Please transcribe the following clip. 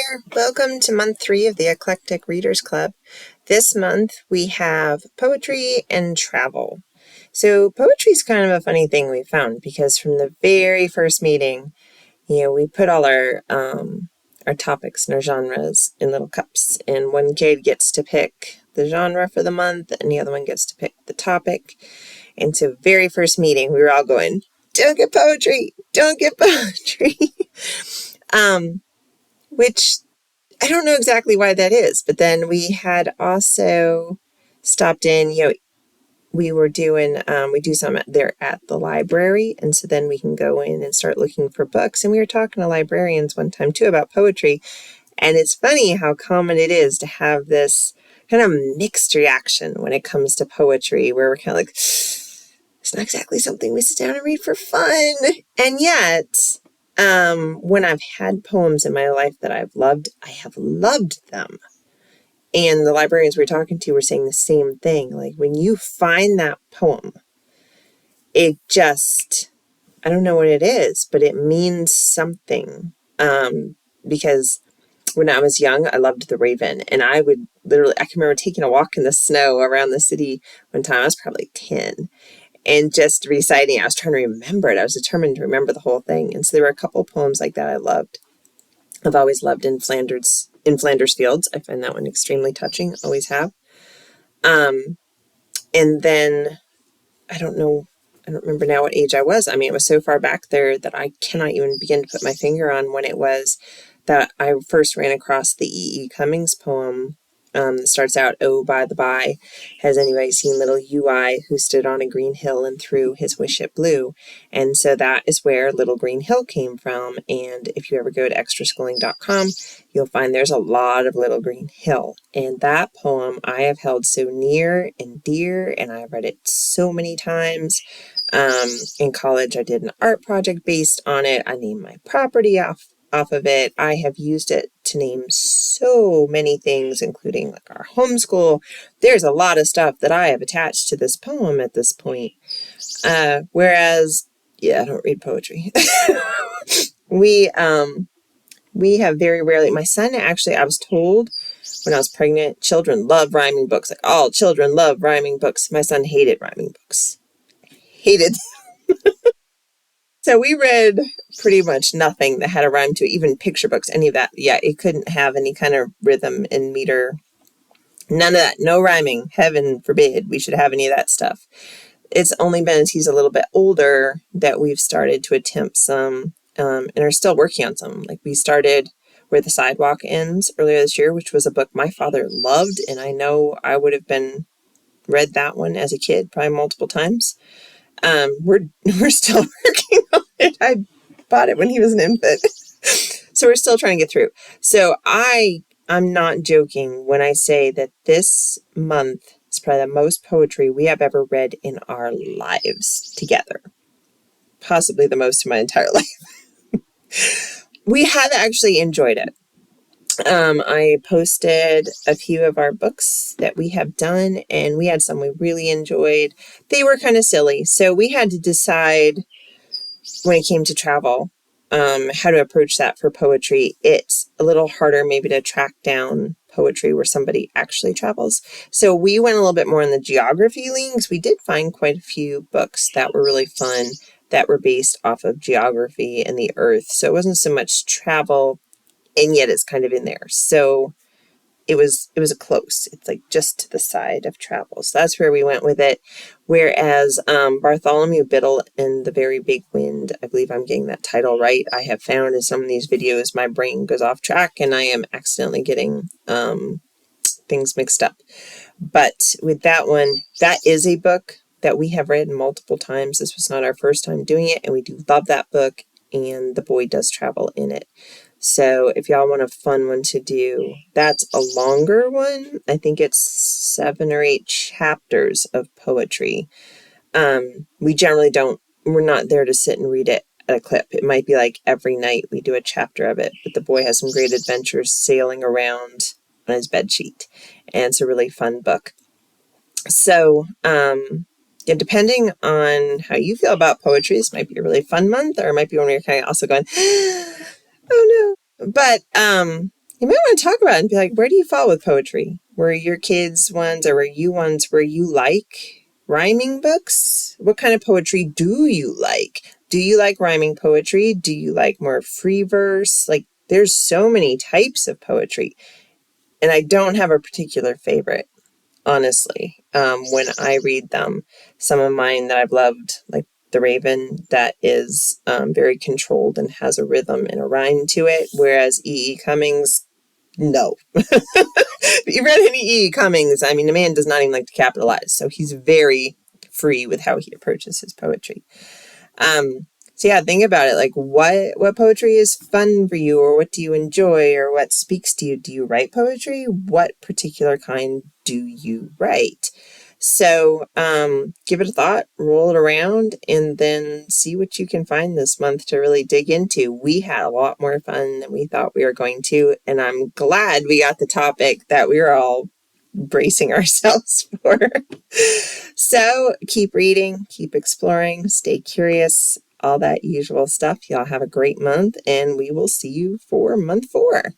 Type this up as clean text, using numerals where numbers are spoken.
there! Welcome to month 3 of the Eclectic Readers Club. This month we have poetry and travel. So poetry is kind of a funny thing we found because from the very first meeting, we put all our topics and our genres in little cups, and one kid gets to pick the genre for the month and the other one gets to pick the topic. And so very first meeting we were all going, "Don't get poetry! Don't get poetry!" Which I don't know exactly why that is, but then we had also stopped in, we were doing, we do some there at the library, and so then we can go in and start looking for books, and we were talking to librarians one time too about poetry, and it's funny how common it is to have this kind of mixed reaction when it comes to poetry, where we're kind of like, it's not exactly something we sit down and read for fun, and yet when I've had poems in my life that I've loved, I have loved them. And the librarians we were talking to were saying the same thing. Like, when you find that poem, it just, I don't know what it is, but it means something. Because when I was young, I loved The Raven. And I would literally, I can remember taking a walk in the snow around the city one time. I was probably 10. And just reciting, I was trying to remember it. I was determined to remember the whole thing. And so there were a couple poems like that I loved. I've always loved In Flanders Fields. I find that one extremely touching. Always have. And then I don't remember now what age I was. I mean, it was so far back there that I cannot even begin to put my finger on when it was that I first ran across the E.E. Cummings poem. That starts out, "Oh, by the by, has anybody seen little UI who stood on a green hill and threw his wish it blew?" And so that is where Little Green Hill came from. And if you ever go to extraschooling.com, you'll find there's a lot of Little Green Hill. And that poem I have held so near and dear, and I've read it so many times. In college, I did an art project based on it. I named my property off of it. I have used it to name so many things, including like our homeschool. There's a lot of stuff that I have attached to this poem at this point. Whereas, I don't read poetry. We have very rarely, my son actually, I was told when I was pregnant, children love rhyming books. Like, all children love rhyming books. My son hated rhyming books. Hated. So we read pretty much nothing that had a rhyme to it, even picture books, any of that. Yeah, it couldn't have any kind of rhythm and meter. None of that. No rhyming. Heaven forbid we should have any of that stuff. It's only been as he's a little bit older that we've started to attempt some and are still working on some. Like, we started Where the Sidewalk Ends earlier this year, which was a book my father loved, and I know I would have read that one as a kid probably multiple times. We're still working on it. I bought it when he was an infant. So we're still trying to get through. So I'm not joking when I say that this month is probably the most poetry we have ever read in our lives together. Possibly the most in my entire life. We have actually enjoyed it. I posted a few of our books that we have done, and we had some we really enjoyed. They were kind of silly, so we had to decide when it came to travel, how to approach that for poetry. It's a little harder maybe to track down poetry where somebody actually travels. So we went a little bit more in the geography links. We did find quite a few books that were really fun that were based off of geography and the earth. So it wasn't so much travel, and yet it's kind of in there. So it was a close. It's like just to the side of travel. So that's where we went with it. Whereas Bartholomew Biddle and the Very Big Wind, I believe I'm getting that title right. I have found in some of these videos my brain goes off track and I am accidentally getting things mixed up. But with that one, that is a book that we have read multiple times. This was not our first time doing it, and we do love that book, and the boy does travel in it. So if y'all want a fun one to do, that's a longer one. I think it's 7 or 8 chapters of poetry. We generally we're not there to sit and read it at a clip. It might be like every night we do a chapter of it, but the boy has some great adventures sailing around on his bedsheet, and it's a really fun book. So, depending on how you feel about poetry, this might be a really fun month, or it might be one where you're kind of also going, oh no. But, you might want to talk about it and be like, where do you fall with poetry? Were your kids ones or were you ones where you like rhyming books? What kind of poetry do you like? Do you like rhyming poetry? Do you like more free verse? Like, there's so many types of poetry. And I don't have a particular favorite, honestly. When I read them, some of mine that I've loved, like The Raven, that is very controlled and has a rhythm and a rhyme to it, whereas E.E. Cummings, no. If you read any E.E. Cummings, I mean, the man does not even like to capitalize, so he's very free with how he approaches his poetry. So yeah, think about it. Like, what poetry is fun for you, or what do you enjoy, or what speaks to you? Do you write poetry? What particular kind do you write? So give it a thought, roll it around, and then see what you can find this month to really dig into. We had a lot more fun than we thought we were going to, and I'm glad we got the topic that we were all bracing ourselves for. So keep reading, keep exploring, stay curious, all that usual stuff. Y'all have a great month, and we will see you for month 4.